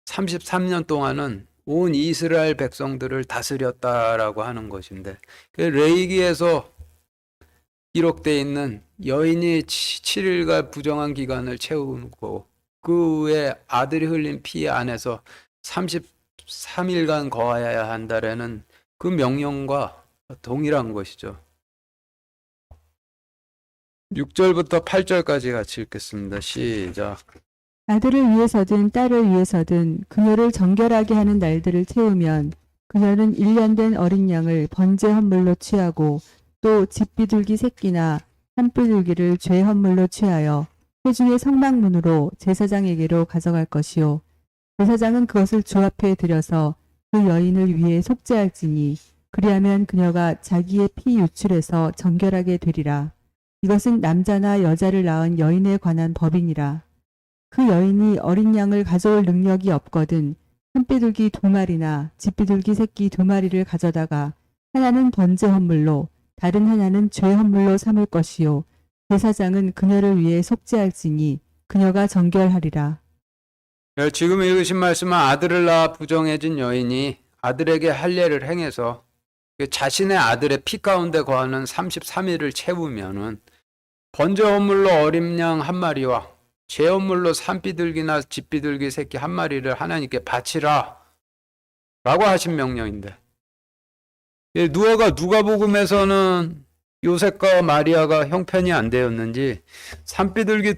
33년 동안은 온 이스라엘 백성들을 다스렸다라고 하는 것인데 레위기에서 기록되어 있는 여인이 7일간 부정한 기간을 채우고 그 후에 아들이 흘린 피 안에서 33일간 거하여야 한다라는 그 명령과 동일한 것이죠. 6절부터 8절까지 같이 읽겠습니다. 시작. 아들을 위해서든 딸을 위해서든 그녀를 정결하게 하는 날들을 채우면 그녀는 1년 된 어린 양을 번제 헌물로 취하고 또 집비둘기 새끼나 산비둘기를 죄 헌물로 취하여 회중의 성막문으로 제사장에게로 가져갈 것이요 제사장은 그것을 주 앞에 들여서 그 여인을 위해 속죄할지니 그리하면 그녀가 자기의 피 유출해서 정결하게 되리라. 이것은 남자나 여자를 낳은 여인에 관한 법이니라. 그 여인이 어린 양을 가져올 능력이 없거든 산비둘기 2마리나 집비둘기 새끼 2마리를 가져다가 하나는 번제 헌물로 다른 하나는 죄 헌물로 삼을 것이요 제사장은 그녀를 위해 속죄할지니 그녀가 정결하리라. 지금 읽으신 말씀은 아들을 낳아 부정해진 여인이 아들에게 할례를 행해서 자신의 아들의 피 가운데 거하는 33일을 채우면은 번제 헌물로 어린 양 1마리와 죄 헌물로 산비둘기나 집비둘기 새끼 1마리를 하나님께 바치라 라고 하신 명령인데 누가복음에서는 요셉과 마리아가 형편이 안 되었는지 산비둘기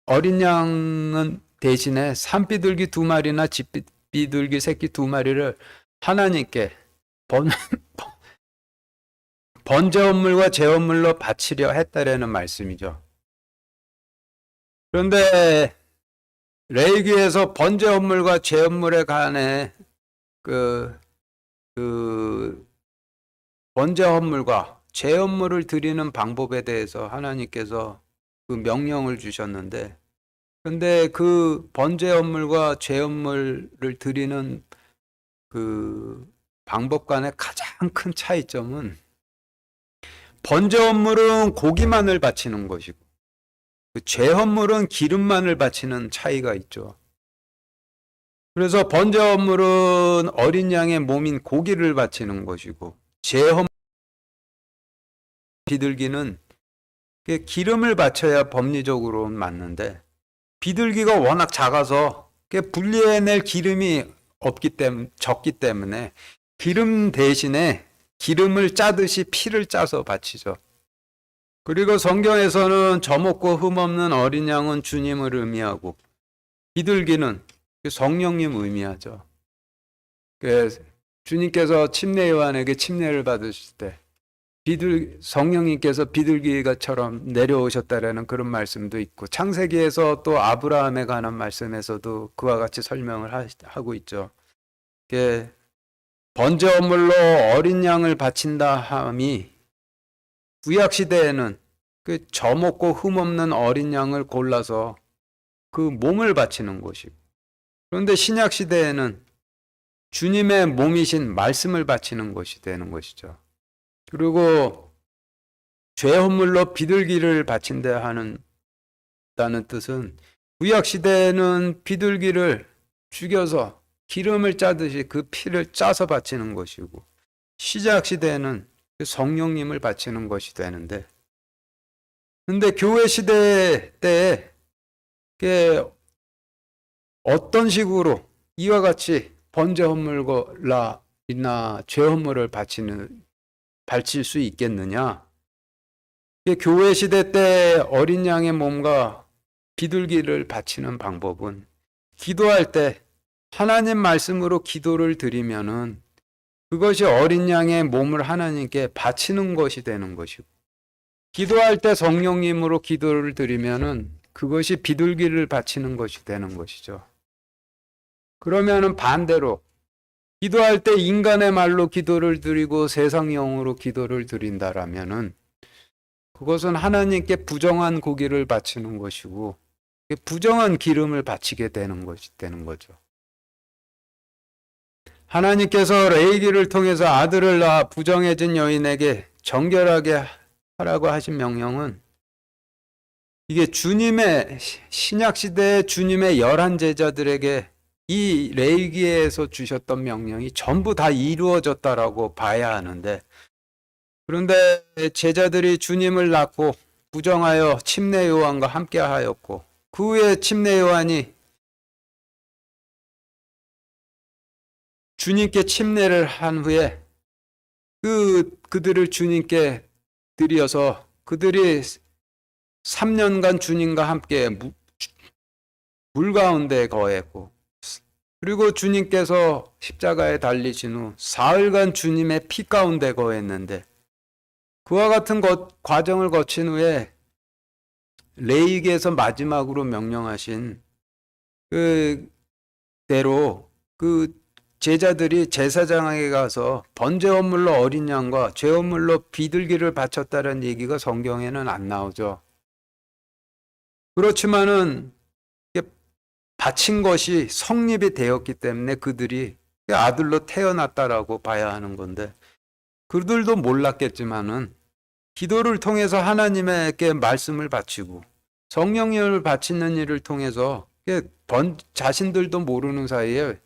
어린 양은 대신에 산비둘기 2마리나 집비둘기 새끼 2마리를 하나님께 번제 헌물과 죄 헌물로 바치려 했다라는 말씀이죠. 그런데 레위기에서 번제 헌물과 죄 헌물에 관해 번제 헌물과 죄 헌물을 드리는 방법에 대해서 하나님께서 그 명령을 주셨는데, 근데 그 번제 헌물과 죄 헌물을 드리는 그 방법 간의 가장 큰 차이점은 번제 헌물은 고기만을 바치는 것이고 죄 헌물은 기름만을 바치는 차이가 있죠. 그래서 번제 헌물은 어린 양의 몸인 고기를 바치는 것이고 죄 헌물 비둘기는 기름을 바쳐야 법리적으로는 맞는데 비둘기가 워낙 작아서 분리해낼 기름이 적기 때문에 기름 대신에 기름을 짜듯이 피를 짜서 바치죠. 그리고 성경에서는 점 없고 흠 없는 어린 양은 주님을 의미하고 비둘기는 성령님 의미하죠. 주님께서 침례 요한에게 침례를 받으실 때 성령님께서 비둘기가처럼 내려오셨다라는 그런 말씀도 있고, 창세기에서 또 아브라함에 관한 말씀에서도 그와 같이 설명을 하고 있죠. 번제 헌물로 어린 양을 바친다 함이 구약 시대에는 그 점 없고 흠 없는 어린 양을 골라서 그 몸을 바치는 것이고, 그런데 신약 시대에는 주님의 몸이신 말씀을 바치는 것이 되는 것이죠. 그리고 죄 헌물로 비둘기를 바친다 하는다는 뜻은 구약 시대에는 비둘기를 죽여서 기름을 짜듯이 그 피를 짜서 바치는 것이고, 시작 시대에는 성령님을 바치는 것이 되는데, 근데 교회 시대 때에 어떤 식으로 이와 같이 번제 헌물이나 죄 헌물을 바칠 수 있겠느냐? 교회 시대 때 어린 양의 몸과 비둘기를 바치는 방법은, 기도할 때 하나님 말씀으로 기도를 드리면은 그것이 어린 양의 몸을 하나님께 바치는 것이 되는 것이고, 기도할 때 성령님으로 기도를 드리면은 그것이 비둘기를 바치는 것이 되는 것이죠. 그러면은 반대로 기도할 때 인간의 말로 기도를 드리고 세상 영으로 기도를 드린다라면은 그것은 하나님께 부정한 고기를 바치는 것이고 부정한 기름을 바치게 되는 것이 되는 거죠. 하나님께서 레위기를 통해서 아들을 낳아 부정해진 여인에게 정결하게 하라고 하신 명령은, 이게 주님의 신약 시대의 주님의 11 제자들에게 이 레위기에서 주셨던 명령이 전부 다 이루어졌다라고 봐야 하는데, 그런데 제자들이 주님을 낳고 부정하여 침례 요한과 함께 하였고, 그 후에 침례 요한이 주님께 침례를 한 후에 그들을 주님께 드려서 그들이 3년간 주님과 함께 물 가운데 거했고, 그리고 주님께서 십자가에 달리신 후 사흘간 주님의 피 가운데 거했는데, 그와 같은 과정을 거친 후에 레위기에서 마지막으로 명령하신 그대로 그 제자들이 제사장에게 가서 번제 헌물로 어린 양과 죄 헌물로 비둘기를 바쳤다는 얘기가 성경에는 안 나오죠. 그렇지만은 바친 것이 성립이 되었기 때문에 그들이 아들로 태어났다라고 봐야 하는 건데, 그들도 몰랐겠지만은 기도를 통해서 하나님에게 말씀을 바치고 성령님을 바치는 일을 통해서 자신들도 모르는 사이에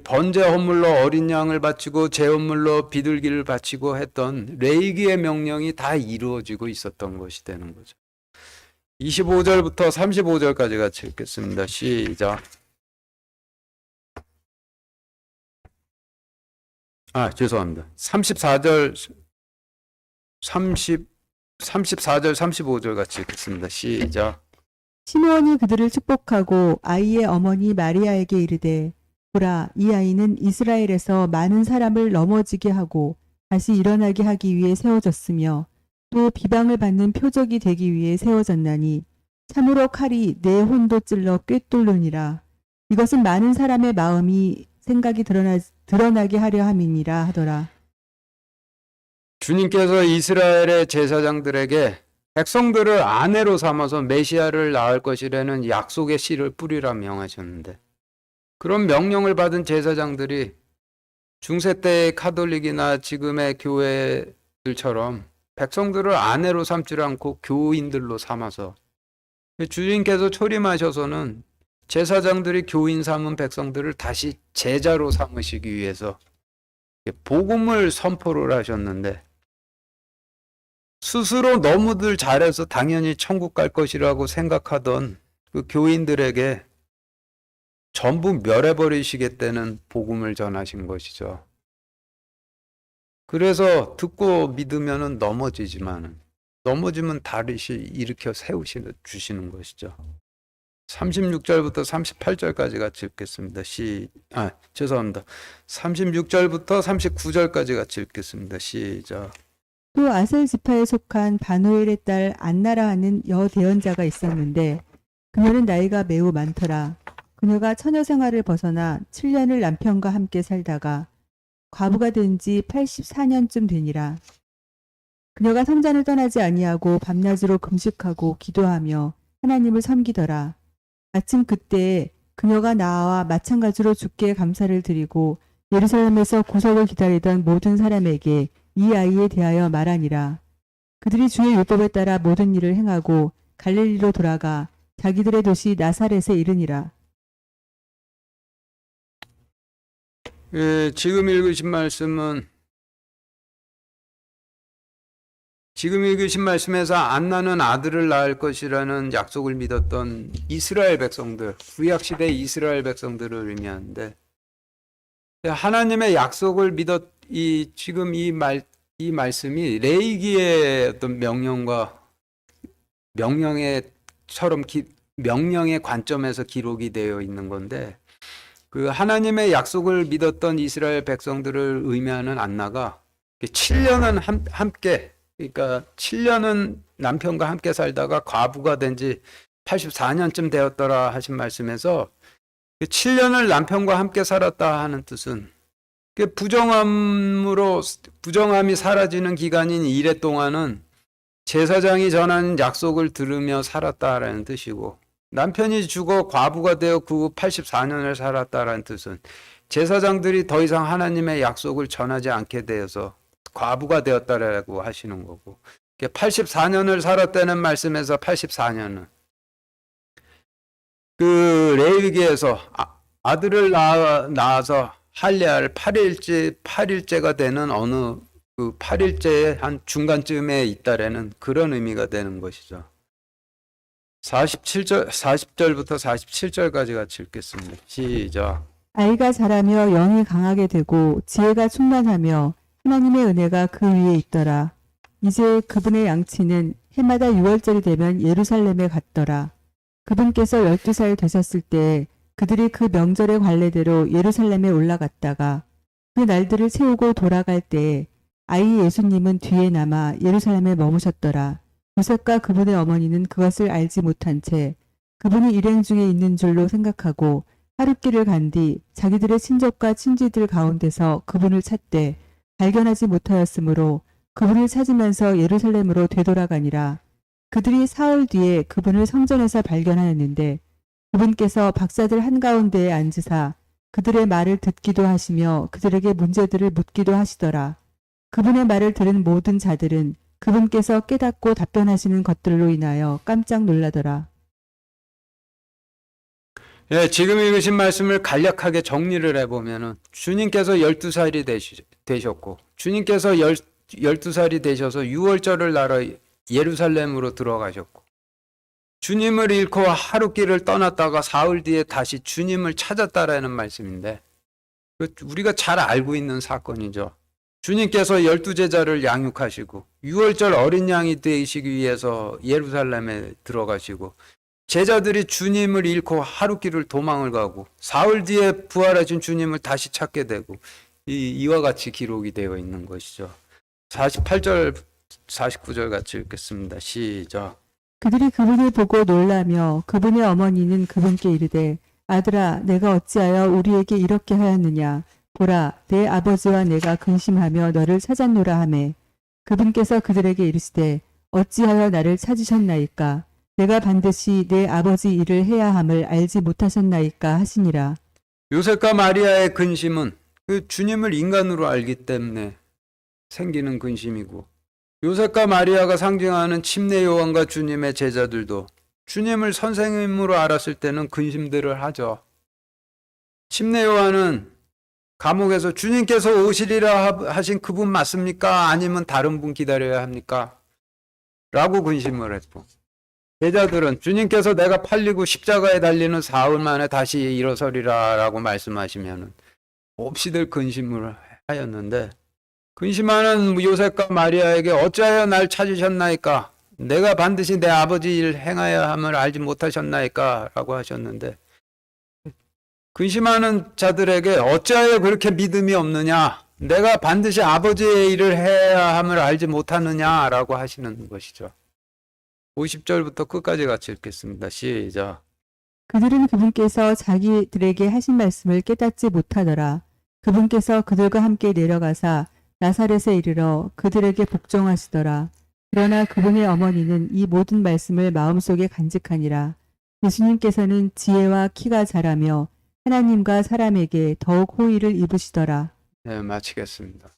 번제 헌물로 어린 양을 바치고 죄 헌물로 비둘기를 바치고 했던 레위기의 명령이 다 이루어지고 있었던 것이 되는 거죠. 25절부터 35절까지 같이 읽겠습니다. 시작. 죄송합니다. 34절 35절 같이 읽겠습니다. 시작. 시므온이 그들을 축복하고 아이의 어머니 마리아에게 이르되, 보라, 이 아이는 이스라엘에서 많은 사람을 넘어지게 하고 다시 일어나게 하기 위해 세워졌으며 또 비방을 받는 표적이 되기 위해 세워졌나니 참으로 칼이 내 혼도 찔러 꿰뚫느니라. 이것은 많은 사람의 마음이 생각이 드러나게 하려 함이니라 하더라. 주님께서 이스라엘의 제사장들에게 백성들을 아내로 삼아서 메시아를 낳을 것이라는 약속의 씨를 뿌리라 명하셨는데, 그런 명령을 받은 제사장들이 중세 때의 카톨릭이나 지금의 교회들처럼 백성들을 아내로 삼지 않고 교인들로 삼아서, 주님께서 초림하셔서는 제사장들이 교인 삼은 백성들을 다시 제자로 삼으시기 위해서 복음을 선포를 하셨는데, 스스로 너무들 잘해서 당연히 천국 갈 것이라고 생각하던 그 교인들에게 전부 멸해버리시겠다는 복음을 전하신 것이죠. 그래서 듣고 믿으면 넘어지지만은 넘어지면 다시 일으켜 주시는 것이죠. 36절부터 38절까지 같이 읽겠습니다. 죄송합니다. 36절부터 39절까지 같이 읽겠습니다. 시작. 또 아셀 지파에 속한 바누엘의 딸 안나라 하는 여대언자가 있었는데 그녀는 나이가 매우 많더라. 그녀가 처녀 생활을 벗어나 7년을 남편과 함께 살다가 과부가 된 지 84년쯤 되니라. 그녀가 성전을 떠나지 아니하고 밤낮으로 금식하고 기도하며 하나님을 섬기더라. 마침 그때에 그녀가 나와 마찬가지로 주께 감사를 드리고 예루살렘에서 구속을 기다리던 모든 사람에게 이 아이에 대하여 말하니라. 그들이 주의 율법에 따라 모든 일을 행하고 갈릴리로 돌아가 자기들의 도시 나사렛에 이르니라. 지금 읽으신 말씀에서 안나는 아들을 낳을 것이라는 약속을 믿었던 이스라엘 백성들, 구약시대 이스라엘 백성들을 의미하는데, 하나님의 약속을 지금 이 말씀이 레위기의 어떤 명령의 관점에서 기록이 되어 있는 건데, 그 하나님의 약속을 믿었던 이스라엘 백성들을 의미하는 안나가 7년은 함께, 그러니까 7년은 남편과 함께 살다가 과부가 된 지 84년쯤 되었더라 하신 말씀에서 7년을 남편과 함께 살았다 하는 뜻은 부정함이 사라지는 기간인 1회 동안은 제사장이 전한 약속을 들으며 살았다라는 뜻이고, 남편이 죽어 과부가 되어 그 후 84년을 살았다라는 뜻은 제사장들이 더 이상 하나님의 약속을 전하지 않게 되어서 과부가 되었다라고 하시는 거고, 84년을 살았다는 말씀에서 84년은 그 레위기에서 아들을 낳아서 할례할 8일째가 되는 어느 그 8일째의 한 중간쯤에 있다라는 그런 의미가 되는 것이죠. 40절부터 47절까지 같이 읽겠습니다. 시작. 아이가 자라며 영이 강하게 되고 지혜가 충만하며 하나님의 은혜가 그 위에 있더라. 이제 그분의 양치는 해마다 6월절이 되면 예루살렘에 갔더라. 그분께서 12살 되셨을 때 그들이 그 명절의 관례대로 예루살렘에 올라갔다가 그 날들을 채우고 돌아갈 때에 아이 예수님은 뒤에 남아 예루살렘에 머무셨더라. 요셉과 그분의 어머니는 그것을 알지 못한 채 그분이 일행 중에 있는 줄로 생각하고 하룻길을 간 뒤 자기들의 친족과 친지들 가운데서 그분을 찾되 발견하지 못하였으므로 그분을 찾으면서 예루살렘으로 되돌아가니라. 그들이 사흘 뒤에 그분을 성전에서 발견하였는데 그분께서 박사들 한가운데에 앉으사 그들의 말을 듣기도 하시며 그들에게 문제들을 묻기도 하시더라. 그분의 말을 들은 모든 자들은 그분께서 깨닫고 답변하시는 것들로 인하여 깜짝 놀라더라. 지금 읽으신 말씀을 간략하게 정리를 해보면은 주님께서 12살이 되셨고, 주님께서 12살이 되셔서 6월절을 날아 예루살렘으로 들어가셨고, 주님을 잃고 하룻길을 떠났다가 사흘 뒤에 다시 주님을 찾았다라는 말씀인데, 우리가 잘 알고 있는 사건이죠. 주님께서 12제자를 양육하시고 6월절 어린 양이 되시기 위해서 예루살렘에 들어가시고, 제자들이 주님을 잃고 하룻길을 도망을 가고 사흘 뒤에 부활하신 주님을 다시 찾게 되고, 이와 같이 기록이 되어 있는 것이죠. 48절 49절 같이 읽겠습니다. 시작. 그들이 그분을 보고 놀라며 그분의 어머니는 그분께 이르되 아들아 내가 어찌하여 우리에게 이렇게 하였느냐. 보라 내 아버지와 내가 근심하며 너를 찾았노라 하매 그분께서 그들에게 이르시되 어찌하여 나를 찾으셨나이까. 내가 반드시 내 아버지 일을 해야 함을 알지 못하셨나이까 하시니라. 요셉과 마리아의 근심은 그 주님을 인간으로 알기 때문에 생기는 근심이고, 요셉과 마리아가 상징하는 침례 요한과 주님의 제자들도 주님을 선생님으로 알았을 때는 근심들을 하죠. 침례 요한은 감옥에서 주님께서 오시리라 하신 그분 맞습니까? 아니면 다른 분 기다려야 합니까? 라고 근심을 했고, 제자들은 주님께서 내가 팔리고 십자가에 달리는 사흘 만에 다시 일어서리라 라고 말씀하시면 몹시들 근심을 하였는데, 근심하는 요셉과 마리아에게 어찌하여 날 찾으셨나이까? 내가 반드시 내 아버지 일 행하여야 함을 알지 못하셨나이까? 라고 하셨는데, 근심하는 자들에게 어찌하여 그렇게 믿음이 없느냐? 내가 반드시 아버지의 일을 해야 함을 알지 못하느냐? 라고 하시는 것이죠. 50절부터 끝까지 같이 읽겠습니다. 시작. 그들은 그분께서 자기들에게 하신 말씀을 깨닫지 못하더라. 그분께서 그들과 함께 내려가사 나사렛에 이르러 그들에게 복종하시더라. 그러나 그분의 어머니는 이 모든 말씀을 마음속에 간직하니라. 예수님께서는 지혜와 키가 자라며 하나님과 사람에게 더욱 호의를 입으시더라. 네, 마치겠습니다.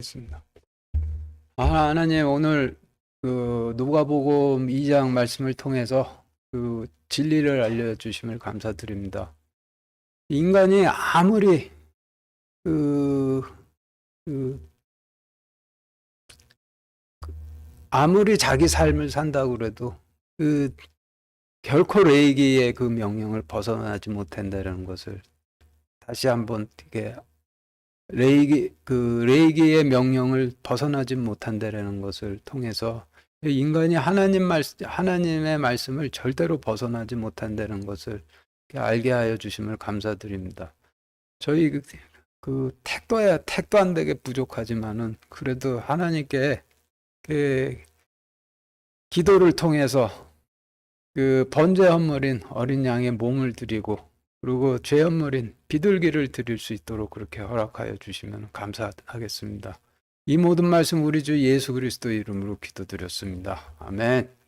있습니다. 하나님 오늘 그 누가복음 2장 말씀을 통해서 그 진리를 알려주심을 감사드립니다. 인간이 아무리 아무리 자기 삶을 산다고 그래도 결코 레이기의 그 명령을 벗어나지 못한다는 것을 다시 한번 이게 레이기의 명령을 벗어나지 못한다는 것을 통해서 인간이 하나님의 말씀을 절대로 벗어나지 못한다는 것을 알게 하여 주심을 감사드립니다. 저희 택도 안 되게 부족하지만은 그래도 하나님께 기도를 통해서 번제 헌물인 어린 양의 몸을 드리고 그리고 죄 헌물인 비둘기를 드릴 수 있도록 그렇게 허락하여 주시면 감사하겠습니다. 이 모든 말씀 우리 주 예수 그리스도 이름으로 기도드렸습니다. 아멘.